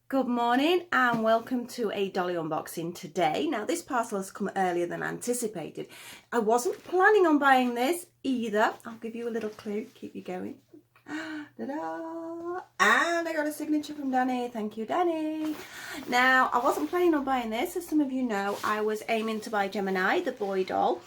Good morning and welcome to a dolly unboxing today. Now this parcel has come earlier than anticipated. I wasn't planning on buying this either. I'll give you a little clue, keep you going. Ta-da! And I got a signature from Danny. Thank you, Danny. Now I wasn't planning on buying this. As some of you know, I was aiming to buy Gemini, the boy doll.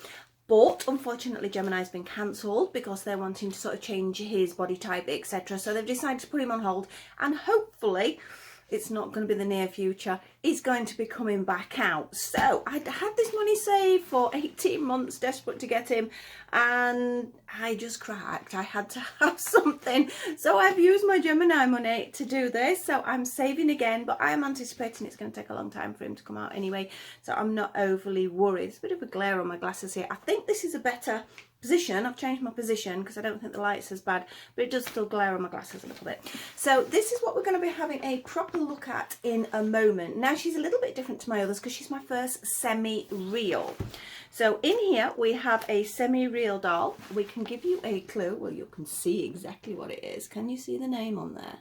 But unfortunately Gemini's been cancelled because they're wanting to sort of change his body type, etc. So they've decided to put him on hold, and hopefully it's not going to be the near future, he's going to be coming back out. So I had this money saved for 18 months, desperate to get him, and I just cracked. I had to have something. So I've used my Gemini money to do this. So I'm saving again, but I am anticipating it's going to take a long time for him to come out anyway. So I'm not overly worried. There's a bit of a glare on my glasses here. I think this is a better position. I've changed my position because I don't think the light's as bad, but it does still glare on my glasses a little bit. So this is what we're going to be having a proper look at in a moment. Now she's a little bit different to my others because she's my first semi-real. So in here we have a semi-real doll. We can give you a clue. Well, you can see exactly what it is. Can you see the name on there?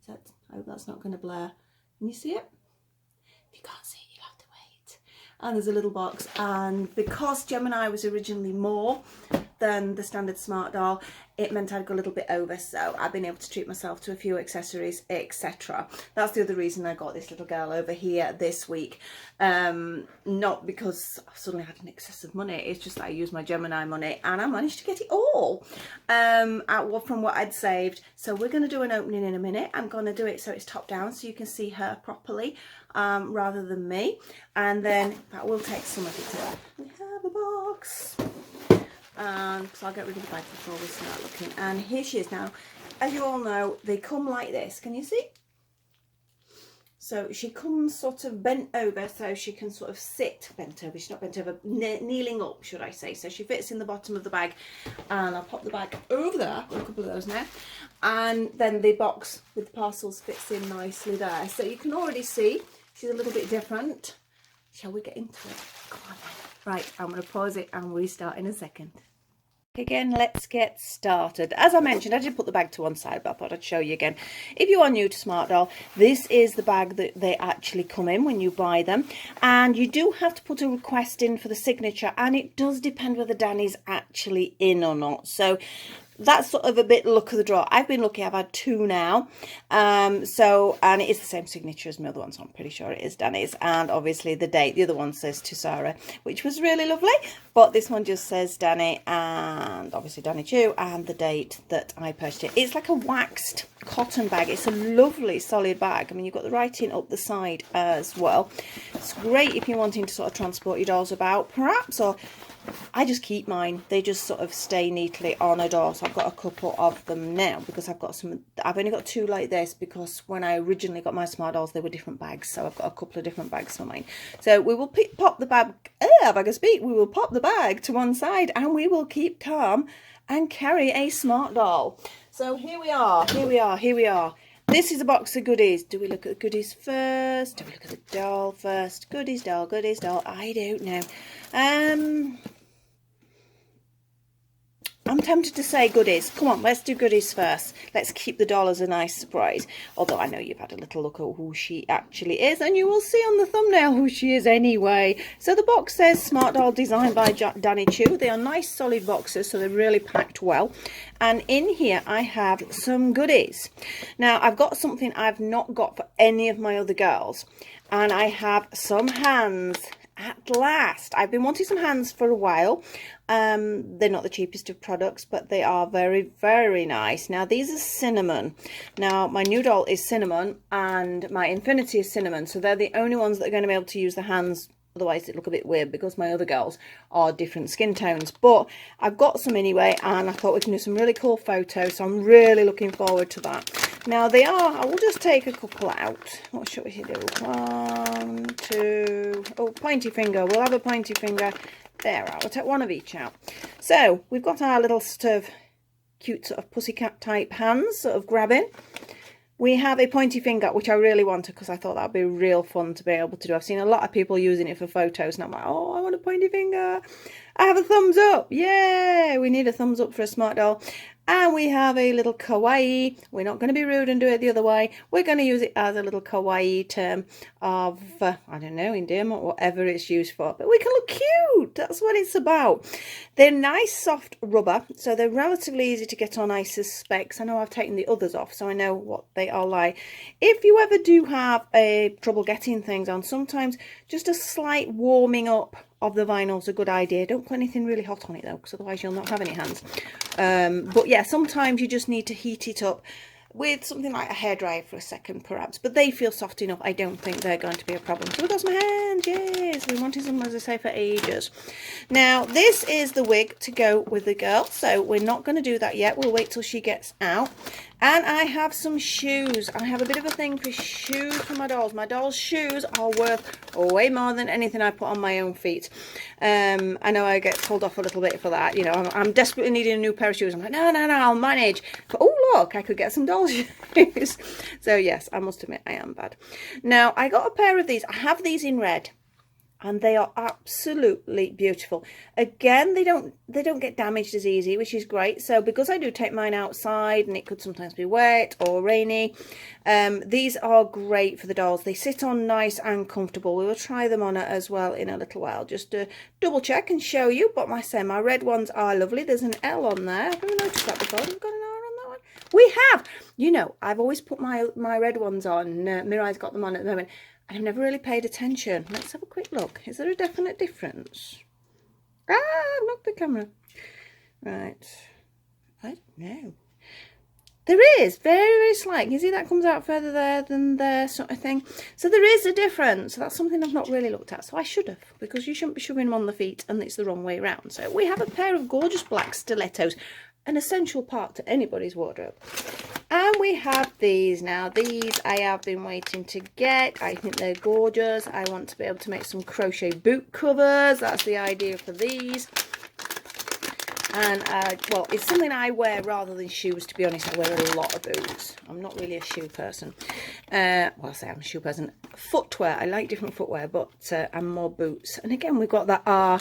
I hope that's not going to blur. Can you see it? If you can't see it, you'll have to wait. And there's a little box, and because Gemini was originally more than the standard Smartdoll, it meant I'd go a little bit over, so I've been able to treat myself to a few accessories, etc. That's the other reason I got this little girl over here this week. Not because I suddenly had an excess of money, it's just that I used my Gemini money and I managed to get it all from what I'd saved. So we're going to do an opening in a minute. I'm going to do it so it's top down so you can see her properly rather than me, and then that will take some of it away. We have a box. So I'll get rid of the bag before we start looking. And here she is. Now, as you all know, they come like this. Can you see? So she comes sort of bent over, so she can sort of sit bent over. She's not bent over, kneeling up, should I say. So she fits in the bottom of the bag. And I'll pop the bag over there. Got a couple of those now. And then the box with the parcels fits in nicely there. So you can already see she's a little bit different. Shall we get into it? Come on then. Right, I'm going to pause it and restart in a second. Again, let's get started. As I mentioned, I did put the bag to one side, but I thought I'd show you again. If you are new to Smartdoll, this is the bag that they actually come in when you buy them. And you do have to put a request in for the signature, and it does depend whether Danny's actually in or not. So that's sort of a bit luck of the draw. I've been lucky, I've had two now. And it is the same signature as my other one, so I'm pretty sure it is Danny's. And obviously the date, the other one says to Sarah, which was really lovely. But this one just says Danny, and obviously Danny Choo, and the date that I purchased it. It's like a waxed cotton bag. It's a lovely solid bag. I mean, you've got the writing up the side as well. It's great if you're wanting to sort of transport your dolls about, perhaps, or I just keep mine. They just sort of stay neatly on a door. So I've got a couple of them now because I've got some. I've only got two like this because when I originally got my Smartdolls, they were different bags. So I've got a couple of different bags for mine. So we will pop the bag. If I can speak, we will pop the bag to one side and we will keep calm and carry a Smartdoll. So here we are. Here we are. Here we are. This is a box of goodies. Do we look at the goodies first? Do we look at the doll first? Goodies doll, goodies doll. I don't know. I'm tempted to say goodies. Come on, let's do goodies first. Let's keep the doll as a nice surprise. Although I know you've had a little look at who she actually is, and you will see on the thumbnail who she is anyway. So the box says Smartdoll designed by Danny Choo. They are nice solid boxes, so they're really packed well. And in here I have some goodies. Now I've got something I've not got for any of my other girls. And I have some hands. At last. I've been wanting some hands for a while. They're not the cheapest of products, but they are very, very nice. Now, these are cinnamon. Now, my new doll is cinnamon and my Infinity is cinnamon. So they're the only ones that are going to be able to use the hands. Otherwise, it look a bit weird because my other girls are different skin tones. But I've got some anyway, and I thought we can do some really cool photos. So I'm really looking forward to that. Now, they are, I will just take a couple out. What should we do? One, two, oh, pointy finger. We'll have a pointy finger. There, we'll take one of each out. So, we've got our little sort of cute sort of pussycat type hands sort of grabbing. We have a pointy finger, which I really wanted because I thought that would be real fun to be able to do. I've seen a lot of people using it for photos and I'm like, oh, I want a pointy finger. I have a thumbs up. Yay! We need a thumbs up for a smart doll. And we have a little kawaii. We're not going to be rude and do it the other way. We're going to use it as a little kawaii term of, I don't know, endearment, whatever it's used for. But we can look cute. That's what it's about. They're nice, soft rubber. So they're relatively easy to get on, I suspect. I know I've taken the others off, so I know what they are like. If you ever do have trouble getting things on, sometimes just a slight warming up of the vinyl is a good idea. Don't put anything really hot on it though, because otherwise you'll not have any hands. But yeah, sometimes you just need to heat it up with something like a hairdryer for a second perhaps, but they feel soft enough. I don't think they're going to be a problem. So that's my hand. Yes, we wanted some, as I say, for ages. Now this is the wig to go with the girl, so we're not going to do that yet. We'll wait till she gets out. And I have some shoes. I have a bit of a thing for shoes for my dolls. My dolls' shoes are worth way more than anything I put on my own feet. I know I get told off a little bit for that. You know, I'm desperately needing a new pair of shoes. I'm like, no, I'll manage. But, oh, look, I could get some doll shoes. So, yes, I must admit I am bad. Now, I got a pair of these. I have these in red. And they are absolutely beautiful. Again, they don't get damaged as easy, which is great. So because I do take mine outside and it could sometimes be wet or rainy, these are great for the dolls. They sit on nice and comfortable. We will try them on as well in a little while, just to double check and show you. But I say my red ones are lovely. There's an L on there. I've never noticed that before. We've got an R on that one. We have. You know, I've always put my red ones on. Mirai's got them on at the moment. I've never really paid attention. Let's have a quick look. Is there a definite difference? Ah, I've knocked the camera. Right. I don't know. There is. Very, very slight. You see that comes out further there than there, sort of thing. So there is a difference. That's something I've not really looked at. So I should have, because you shouldn't be shoving them on the feet and it's the wrong way around. So we have a pair of gorgeous black stilettos. An essential part to anybody's wardrobe. And we have these now. These I have been waiting to get. I think they're gorgeous. I want to be able to make some crochet boot covers. That's the idea for these. And, well, it's something I wear rather than shoes, to be honest. I wear a lot of boots. I'm not really a shoe person. Well, I say I'm a shoe person. Footwear. I like different footwear, but I'm more boots. And again, we've got that R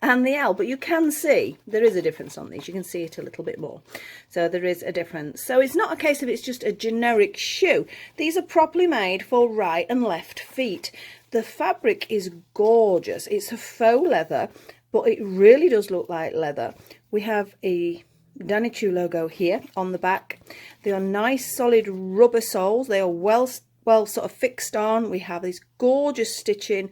and the L, but you can see there is a difference on these. You can see it a little bit more. So there is a difference. So it's not a case of it's just a generic shoe. These are properly made for right and left feet. The fabric is gorgeous. It's a faux leather, but it really does look like leather. We have a Danny Choo logo here on the back. They are nice solid rubber soles. They are well sort of fixed on. We have this gorgeous stitching.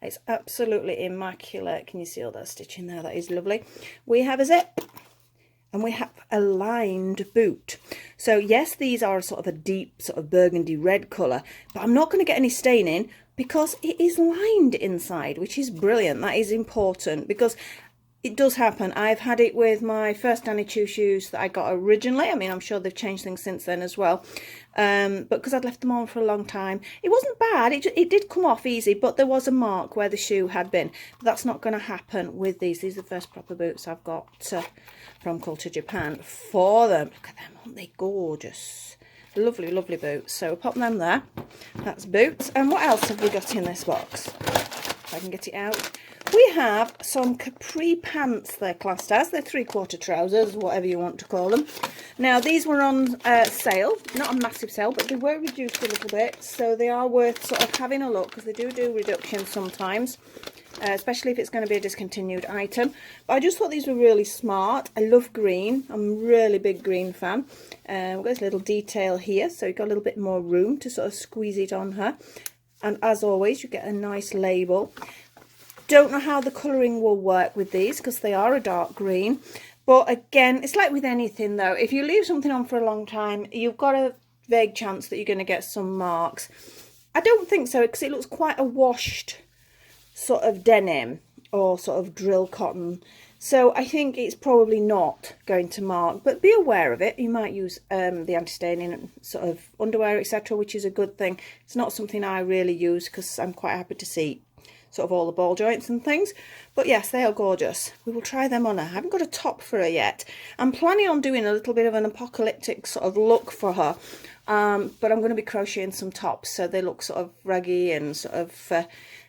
It's absolutely immaculate. Can you see all that stitching there? That is lovely. We have a zip and we have a lined boot. So yes, these are sort of a deep sort of burgundy red colour, but I'm not going to get any staining because it is lined inside, which is brilliant. That is important because it does happen. I've had it with my first Danny Choo shoes that I got originally. I mean, I'm sure they've changed things since then as well. But because I'd left them on for a long time, it wasn't bad. It did come off easy, but there was a mark where the shoe had been. But that's not going to happen with these. These are the first proper boots I've got from Culture Japan for them. Look at them, aren't they gorgeous? Lovely, lovely boots. So we'll pop them there. That's boots. And what else have we got in this box? If I can get it out. We have some capri pants, they're classed as. They're 3/4 trousers, whatever you want to call them. Now, these were on sale. Not a massive sale, but they were reduced a little bit. So they are worth sort of having a look, because they do reductions sometimes, especially if it's going to be a discontinued item. But I just thought these were really smart. I love green. I'm a really big green fan. We've got this little detail here, so you've got a little bit more room to sort of squeeze it on her. And as always, you get a nice label. Don't know how the colouring will work with these because they are a dark green, but again, it's like with anything though, if you leave something on for a long time, you've got a vague chance that you're going to get some marks. I don't think so, because it looks quite a washed sort of denim or sort of drill cotton, so I think it's probably not going to mark, but be aware of it. You might use the anti-staining sort of underwear, etc., which is a good thing. It's not something I really use because I'm quite happy to see sort of all the ball joints and things. But yes, they are gorgeous. We will try them on her. I haven't got a top for her yet. I'm planning on doing a little bit of an apocalyptic sort of look for her. but I'm going to be crocheting some tops so they look sort of raggy and sort of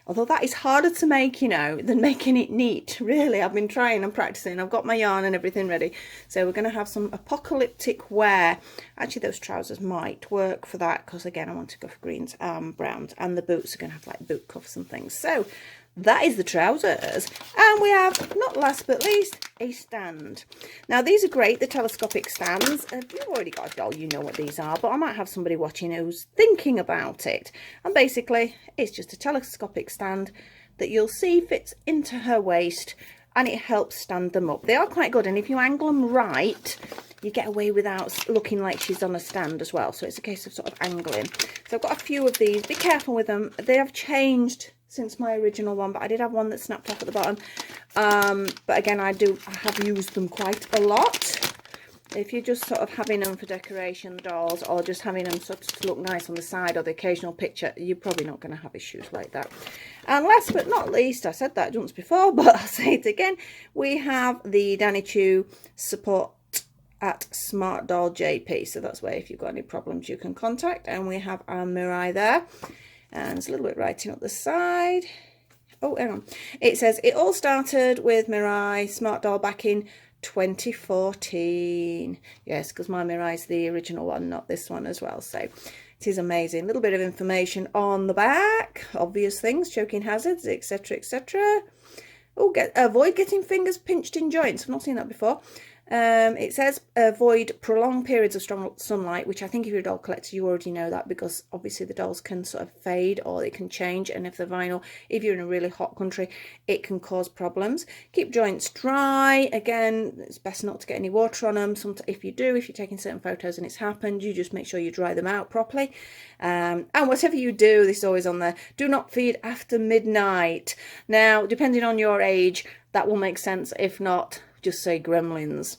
although that is harder to make, you know, than making it neat. Really, I've been trying and practicing. I've got my yarn and everything ready. So we're going to have some apocalyptic wear. Actually, those trousers might work for that because, again, I want to go for greens and browns. And the boots are going to have, like, boot cuffs and things. So that is the trousers. And we have, not last but least, a stand. Now, these are great, the telescopic stands. If you've already got a doll, you know what these are. But I might have somebody watching who's thinking about it. And basically, it's just a telescopic stand that you'll see fits into her waist. And it helps stand them up. They are quite good. And if you angle them right, you get away without looking like she's on a stand as well. So it's a case of sort of angling. So I've got a few of these. Be careful with them. They have changed since my original one, but I did have one that snapped off at the bottom. But again, I have used them quite a lot. If you're just sort of having them for decoration dolls, or just having them sort of to look nice on the side, or the occasional picture, you're probably not going to have issues like that. And last but not least, I said that once before, but I'll say it again, we have the Danny Choo support at Smartdoll JP. So that's where if you've got any problems you can contact. And we have our Mirai there. And there's a little bit writing up the side. Oh, hang on. It says, it all started with Mirai Smartdoll back in 2014. Yes, because my Mirai is the original one, not this one as well. So it is amazing. A little bit of information on the back. Obvious things, choking hazards, etc., etc. Oh, avoid getting fingers pinched in joints. I've not seen that before. It says avoid prolonged periods of strong sunlight, which I think if you're a doll collector you already know that, because obviously the dolls can sort of fade or it can change, and if they're vinyl, if you're in a really hot country, it can cause problems. Keep joints dry. Again, it's best not to get any water on them. If you're taking certain photos and it's happened, you just make sure you dry them out properly. And whatever you do, this is always on there, do not feed after midnight. Now, depending on your age, that will make sense. If not, just say gremlins.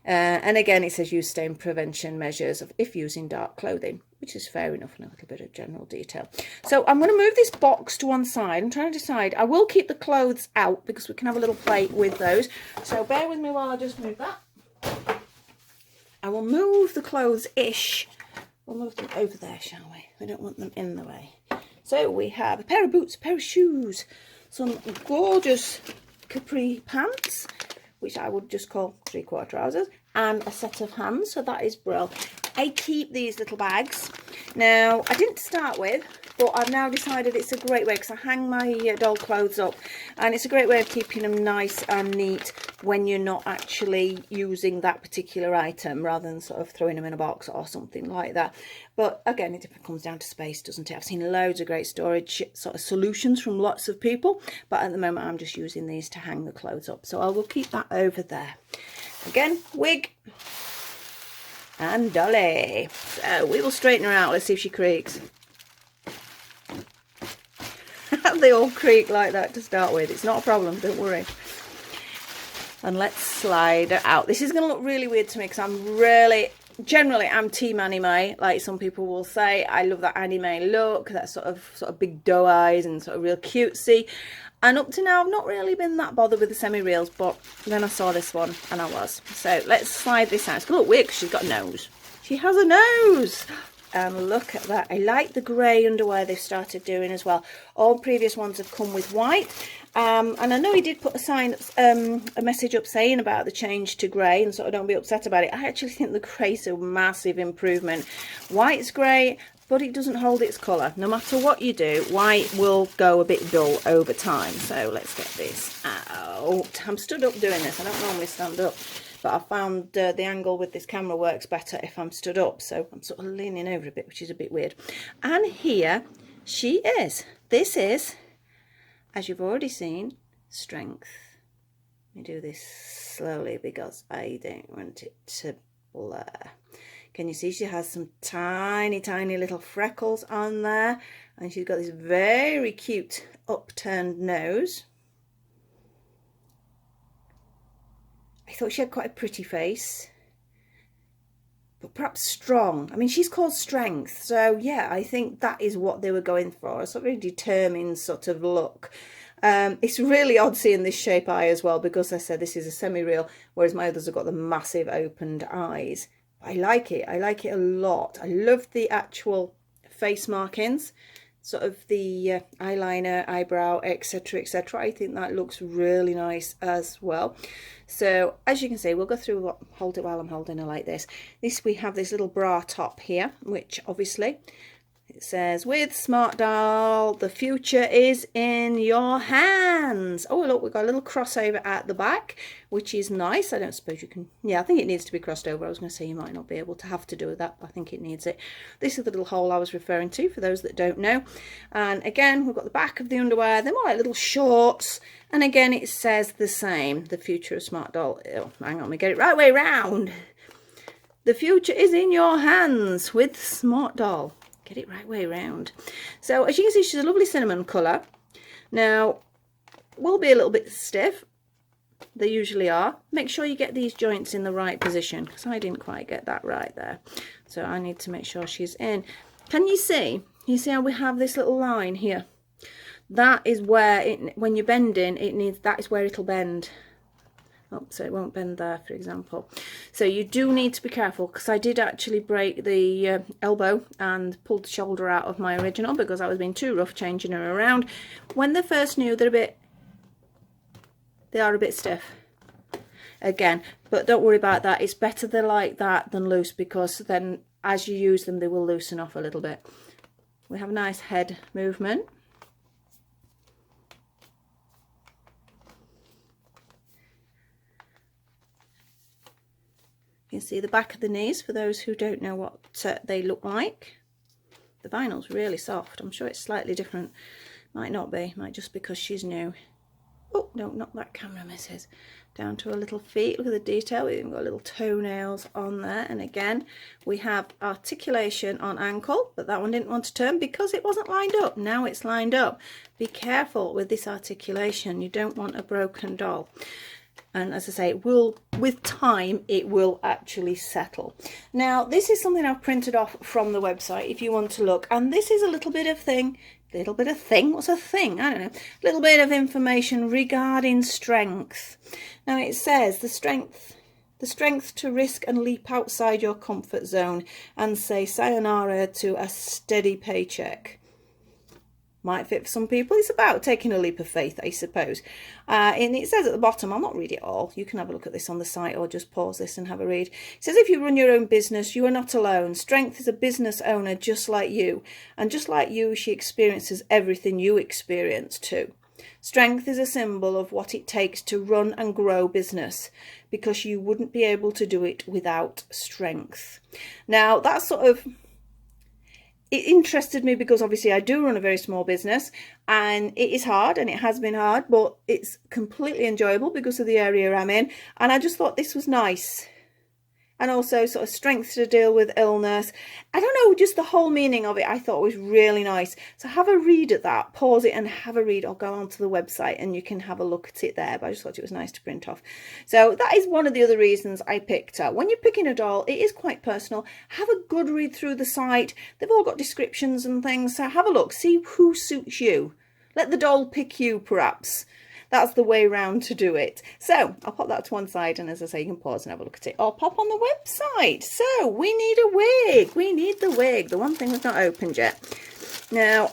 And again, it says use stain prevention measures if using dark clothing, which is fair enough, and a little bit of general detail. So I'm going to move this box to one side. I'm trying to decide. I will keep the clothes out because we can have a little play with those. So bear with me while I just move that. I will move the clothes-ish. We'll move them over there, shall we? We don't want them in the way. So we have a pair of boots, a pair of shoes, some gorgeous capri pants, which I would just call 3/4 trousers, and a set of hands. So that is brilliant. I keep these little bags. Now, I didn't start with, but I've now decided it's a great way, because I hang my doll clothes up, and it's a great way of keeping them nice and neat when you're not actually using that particular item, rather than sort of throwing them in a box or something like that. But again, it comes down to space, doesn't it? I've seen loads of great storage sort of solutions from lots of people, but at the moment I'm just using these to hang the clothes up. So I will keep that over there. Again, wig and dolly. So we will straighten her out. Let's see if she creaks. They all creak like that to start with. It's not a problem, don't worry. And let's slide her out. This is going to look really weird to me because generally I'm team anime, like some people will say. I love that anime look, that sort of big doe eyes and sort of real cutesy. And up to now, I've not really been that bothered with the semi-reels, but then I saw this one and I was. So let's slide this out. It's going to look weird because she's got a nose. She has a nose! And look at that. I like the grey underwear they've started doing as well. All previous ones have come with white. And I know he did put a message up saying about the change to grey, and sort of don't be upset about it. I actually think the grey's a massive improvement. White's great, but it doesn't hold its colour. No matter what you do, white will go a bit dull over time. So let's get this out. I'm stood up doing this. I don't normally stand up, but I found the angle with this camera works better if I'm stood up. So I'm sort of leaning over a bit, which is a bit weird. And here she is. This is, as you've already seen, strength. Let me do this slowly because I don't want it to blur. Can you see she has some tiny, tiny little freckles on there? And she's got this very cute upturned nose. I thought she had quite a pretty face, but perhaps strong. I mean, she's called Strength, so yeah, I think that is what they were going for, a sort of very determined sort of look. It's really odd seeing this shape eye as well, because I said this is a semi-real, whereas my others have got the massive opened eyes. I like it a lot. I love the actual face markings, sort of the eyeliner, eyebrow, etc, etc. I think that looks really nice as well. So as you can see, we'll go through, hold it while I'm holding it like this. We have this little bra top here, which obviously it says, with Smartdoll, the future is in your hands. Oh, look, we've got a little crossover at the back, which is nice. I don't suppose you can, yeah, I think it needs to be crossed over. I was going to say you might not be able to have to do that, but I think it needs it. This is the little hole I was referring to, for those that don't know. And again, we've got the back of the underwear. They're more like little shorts. And again, it says the same, the future of Smartdoll. Oh, hang on, let me get it right way round. The future is in your hands with Smartdoll. Get it right way round. So as you can see, she's a lovely cinnamon colour. Now, will be a little bit stiff. They usually are. Make sure you get these joints in the right position, because I didn't quite get that right there. So I need to make sure she's in. Can you see? You see how we have this little line here? That is where, when you're bending, that is where it'll bend. Oh, so it won't bend there, for example. So you do need to be careful, because I did actually break the elbow and pulled the shoulder out of my original because I was being too rough changing her around. When they're first new, they are a bit stiff again, but don't worry about that. It's better they're like that than loose, because then as you use them, they will loosen off a little bit. We have a nice head movement. You can see the back of the knees for those who don't know what they look like. The vinyl's really soft. I'm sure it's slightly different. Might not be. Might just because she's new. Oh, no, not that camera misses. Down to her little feet. Look at the detail. We've even got little toenails on there. And again, we have articulation on ankle, but that one didn't want to turn because it wasn't lined up. Now it's lined up. Be careful with this articulation. You don't want a broken doll. And as I say, it will, with time, it will actually settle. Now, this is something I've printed off from the website if you want to look. And this is a little bit of thing. What's a thing? I don't know. A little bit of information regarding strength. Now, it says the strength to risk and leap outside your comfort zone and say sayonara to a steady paycheck. Might fit for some people. It's about taking a leap of faith, I suppose. And it says at the bottom, I'll not read it all. You can have a look at this on the site or just pause this and have a read. It says, if you run your own business, you are not alone. Strength is a business owner just like you. And just like you, she experiences everything you experience too. Strength is a symbol of what it takes to run and grow business, because you wouldn't be able to do it without strength. Now, that's sort of... It interested me because obviously I do run a very small business and it is hard and it has been hard, but it's completely enjoyable because of the area I'm in. And I just thought this was nice. And also sort of strength to deal with illness. I don't know, just the whole meaning of it I thought was really nice. So have a read at that, pause it and have a read, or go onto the website and you can have a look at it there. But I just thought it was nice to print off. So that is one of the other reasons I picked her. When you're picking a doll, it is quite personal. Have a good read through the site. They've all got descriptions and things. So have a look, see who suits you. Let the doll pick you, perhaps. That's the way round to do it. So I'll pop that to one side, and as I say, you can pause and have a look at it, or pop on the website. So we need a wig. We need the wig. The one thing that's not opened yet. Now,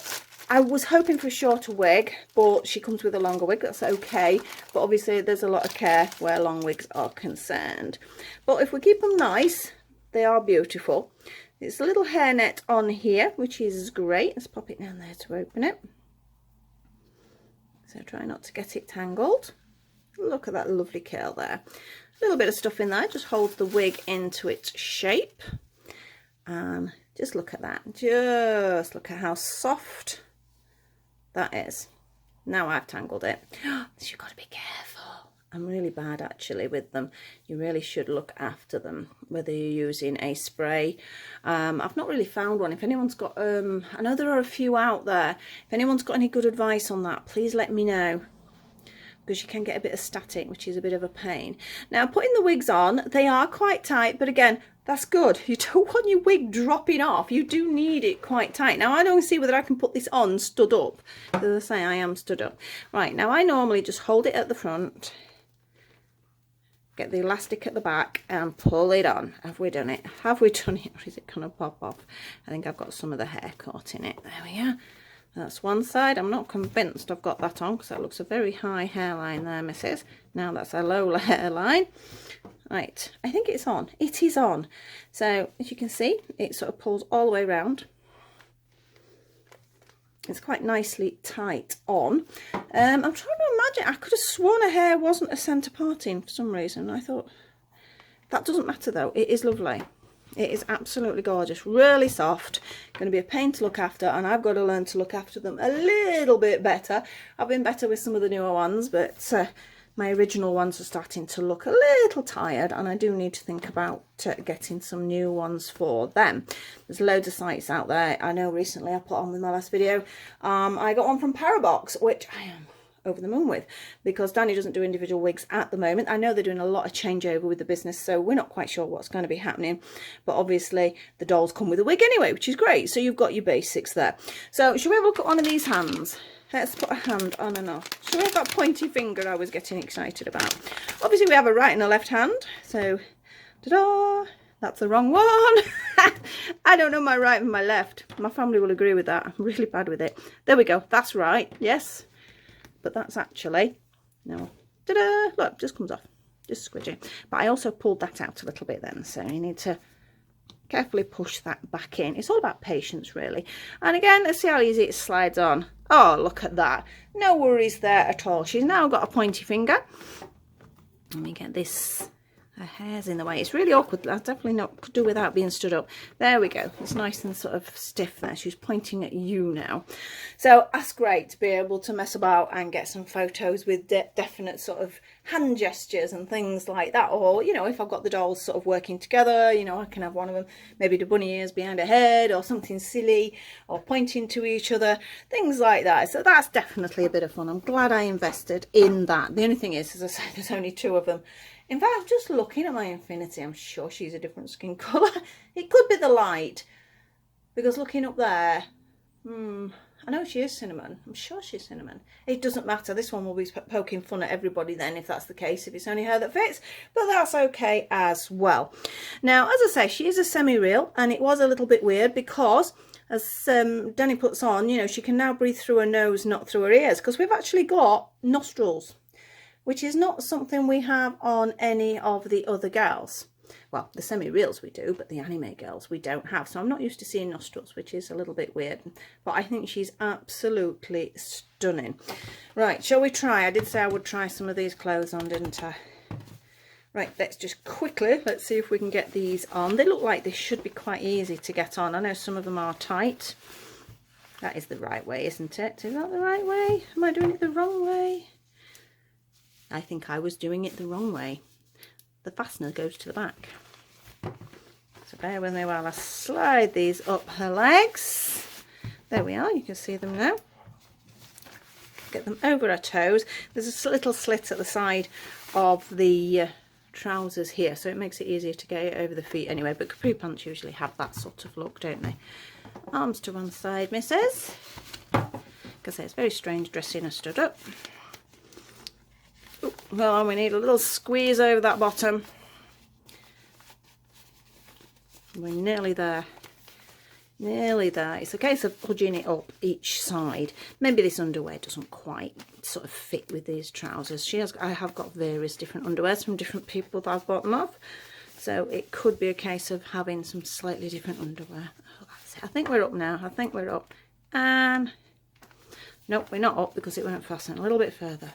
I was hoping for a shorter wig, but she comes with a longer wig. That's okay. But obviously there's a lot of care where long wigs are concerned. But if we keep them nice, they are beautiful. It's a little hairnet on here, which is great. Let's pop it down there to open it. So try not to get it tangled. Look at that lovely curl there. A little bit of stuff in there, just holds the wig into its shape. And just look at that. Just look at how soft that is. Now I've tangled it. You've got to be careful. I'm really bad actually with them. You really should look after them, whether you're using a spray. I've not really found one. If anyone's got, I know there are a few out there. If anyone's got any good advice on that, please let me know, because you can get a bit of static, which is a bit of a pain. Now, putting the wigs on, they are quite tight, but again, that's good. You don't want your wig dropping off. You do need it quite tight. Now, I don't see whether I can put this on stood up. As I say, I am stood up. Right, now I normally just hold it at the front get the elastic at the back and pull it on. Have we done it? Have we done it? Or is it going to pop off? I think I've got some of the hair caught in it. There we are. That's one side. I'm not convinced I've got that on because that looks a very high hairline there, missus. Now that's a low hairline. Right, I think it's on. It is on. So as you can see, it sort of pulls all the way around. It's quite nicely tight on. I'm trying to imagine. I could have sworn her hair wasn't a centre parting for some reason. I thought, that doesn't matter though. It is lovely. It is absolutely gorgeous, really soft, going to be a pain to look after, and I've got to learn to look after them a little bit better. I've been better with some of the newer ones, but my original ones are starting to look a little tired, and I do need to think about getting some new ones for them. There's loads of sites out there. I know recently I put on with my last video, I got one from Parabox, which I am over the moon with, because Danny doesn't do individual wigs at the moment. I know they're doing a lot of changeover with the business, so we're not quite sure what's going to be happening, but obviously the dolls come with a wig anyway, which is great. So you've got your basics there. So should we have a look at one of these hands? Let's put a hand on and off. Should we have that pointy finger I was getting excited about? Obviously we have a right and a left hand, so ta-da! That's the wrong one. I don't know my right and my left. My family will agree with that. I'm really bad with it. There we go. That's right. Yes. But that's actually, no, ta-da, look, just comes off, just squidgy. But I also pulled that out a little bit then, so you need to carefully push that back in. It's all about patience, really. And again, let's see how easy it slides on. Oh, look at that. No worries there at all. She's now got a pointy finger. Let me get this. Her hair's in the way. It's really awkward. I definitely not could do without being stood up. There we go. It's nice and sort of stiff there. She's pointing at you now. So that's great to be able to mess about and get some photos with definite sort of hand gestures and things like that. Or, you know, if I've got the dolls sort of working together, you know, I can have one of them, maybe the bunny ears behind her head or something silly, or pointing to each other, things like that. So that's definitely a bit of fun. I'm glad I invested in that. The only thing is, as I say, there's only 2 of them. In fact, just looking at my Infinity, I'm sure she's a different skin colour. It could be the light, because looking up there, I know she is cinnamon. I'm sure she's cinnamon. It doesn't matter. This one will be poking fun at everybody then, if that's the case, if it's only her that fits, but that's okay as well. Now, as I say, she is a semi-real, and it was a little bit weird because, as Danny puts on, you know, she can now breathe through her nose, not through her ears, because we've actually got nostrils, which is not something we have on any of the other girls. Well, the semi-reals we do, but the anime girls we don't have. So I'm not used to seeing nostrils, which is a little bit weird. But I think she's absolutely stunning. Right, shall we try? I did say I would try some of these clothes on, didn't I? Right, let's just quickly, let's see if we can get these on. They look like they should be quite easy to get on. I know some of them are tight. That is the right way, isn't it? Is that the right way? Am I doing it the wrong way? I think I was doing it the wrong way. The fastener goes to the back. So bear with me while I slide these up her legs. There we are, you can see them now. Get them over her toes. There's a little slit at the side of the trousers here, so it makes it easier to get it over the feet anyway, but capri pants usually have that sort of look, don't they? Arms to one side, missus. Because it's very strange dressing her stood up. Well, we need a little squeeze over that bottom. We're nearly there. Nearly there. It's a case of pudging it up each side. Maybe this underwear doesn't quite sort of fit with these trousers. I have got various different underwears from different people that I've bought them off. So it could be a case of having some slightly different underwear. Oh, that's it. I think we're up now. I think we're up. And nope, we're not up because it won't fasten. A little bit further.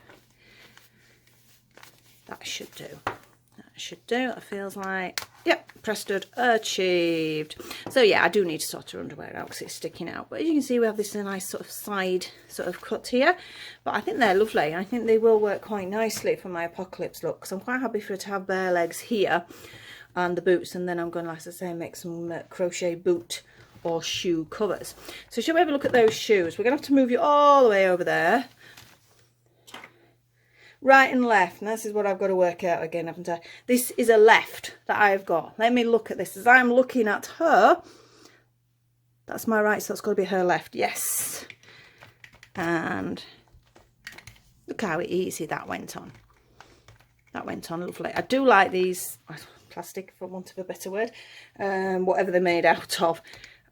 That should do. That should do. It feels like, yep, Preston achieved. So yeah, I do need to sort her underwear out because it's sticking out. But as you can see, we have this nice sort of side sort of cut here. But I think they're lovely. I think they will work quite nicely for my apocalypse look, because I'm quite happy for her to have bare legs here and the boots. And then I'm going to, like I say, make some crochet boot or shoe covers. So shall we have a look at those shoes? We're going to have to move you all the way over there. Right and left, and this is what I've got to work out again, haven't I? This is a left that I've got. Let me look at this. As I'm looking at her, that's my right, so that's got to be her left. Yes. And look how easy that went on. That went on lovely. I do like these plastic, for want of a better word, whatever they're made out of.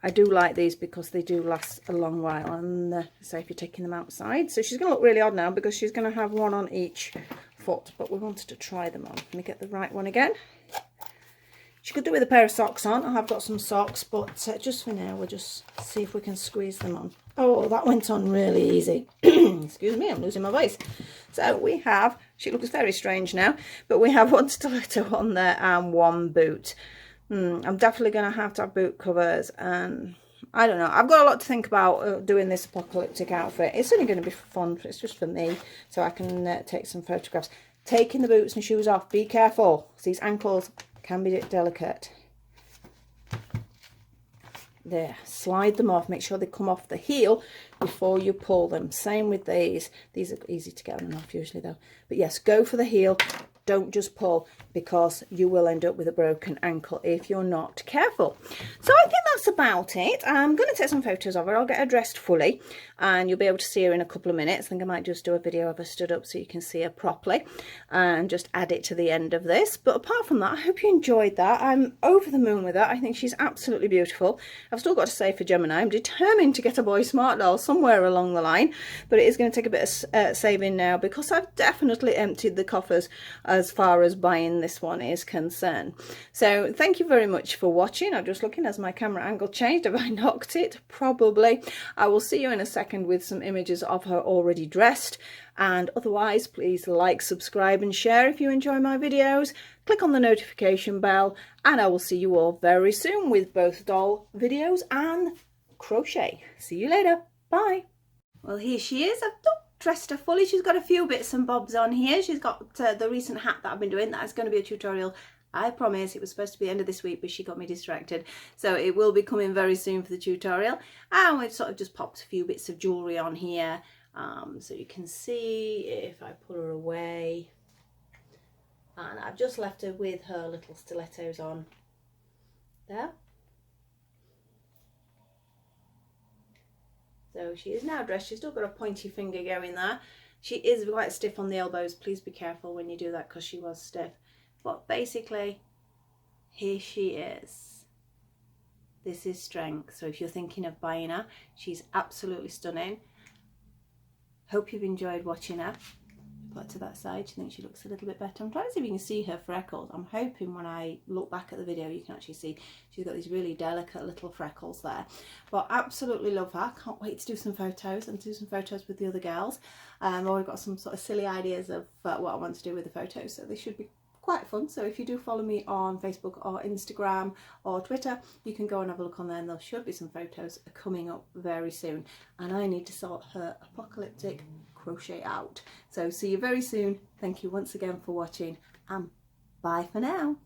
I do like these because they do last a long while, and say if you're taking them outside. So she's going to look really odd now because she's going to have one on each foot, but we wanted to try them on. Let me get the right one again. She could do with a pair of socks on. I have got some socks, but just for now, we'll just see if we can squeeze them on. Oh, that went on really easy. Excuse me, I'm losing my voice. So we have, she looks very strange now, but we have one stiletto on there and one boot. I'm definitely going to have boot covers, and I don't know. I've got a lot to think about doing this apocalyptic outfit. It's only going to be fun. It's just for me, so I can take some photographs. Taking the boots and shoes off. Be careful. These ankles can be delicate. There, slide them off. Make sure they come off the heel before you pull them. Same with these. These are easy to get on and off usually though. But yes, go for the heel. Don't just pull, because you will end up with a broken ankle if you're not careful. So I think that's about it. I'm going to take some photos of her. I'll get her dressed fully and you'll be able to see her in a couple of minutes. I think I might just do a video of her stood up so you can see her properly and just add it to the end of this. But apart from that, I hope you enjoyed that. I'm over the moon with her. I think she's absolutely beautiful. I've still got to say for Gemini, I'm determined to get a boy Smartdoll somewhere along the line, but it is going to take a bit of saving now, because I've definitely emptied the coffers as far as buying this one is concerned. So thank you very much for watching. I'm just looking, as my camera angle changed. Have I knocked it? Probably. I will see you in a second with some images of her already dressed, and otherwise please like, subscribe and share if you enjoy my videos. Click on the notification bell, and I will see you all very soon with both doll videos and crochet. See you later. Bye. Well, here she is. I've dressed her fully. She's got a few bits and bobs on here. She's got the recent hat that I've been doing. That's going to be a tutorial, I promise. It was supposed to be the end of this week, but she got me distracted, so it will be coming very soon for the tutorial. And we've sort of just popped a few bits of jewellery on here, so you can see if I pull her away. And I've just left her with her little stilettos on there. So she is now dressed. She's still got a pointy finger going there. She is quite stiff on the elbows. Please be careful when you do that, because she was stiff. But basically, here she is. This is strength. So if you're thinking of buying her, she's absolutely stunning. Hope you've enjoyed watching her. Put her to that side. She thinks she looks a little bit better. I'm trying to see if you can see her freckles. I'm hoping when I look back at the video you can actually see she's got these really delicate little freckles there. But absolutely love her. Can't wait to do some photos and do some photos with the other girls. I've got some sort of silly ideas of what I want to do with the photos, so they should be quite fun. So if you do follow me on Facebook or Instagram or Twitter, you can go and have a look on there, and there should be some photos coming up very soon. And I need to sort her apocalyptic crochet out. So see you very soon. Thank you once again for watching, and bye for now.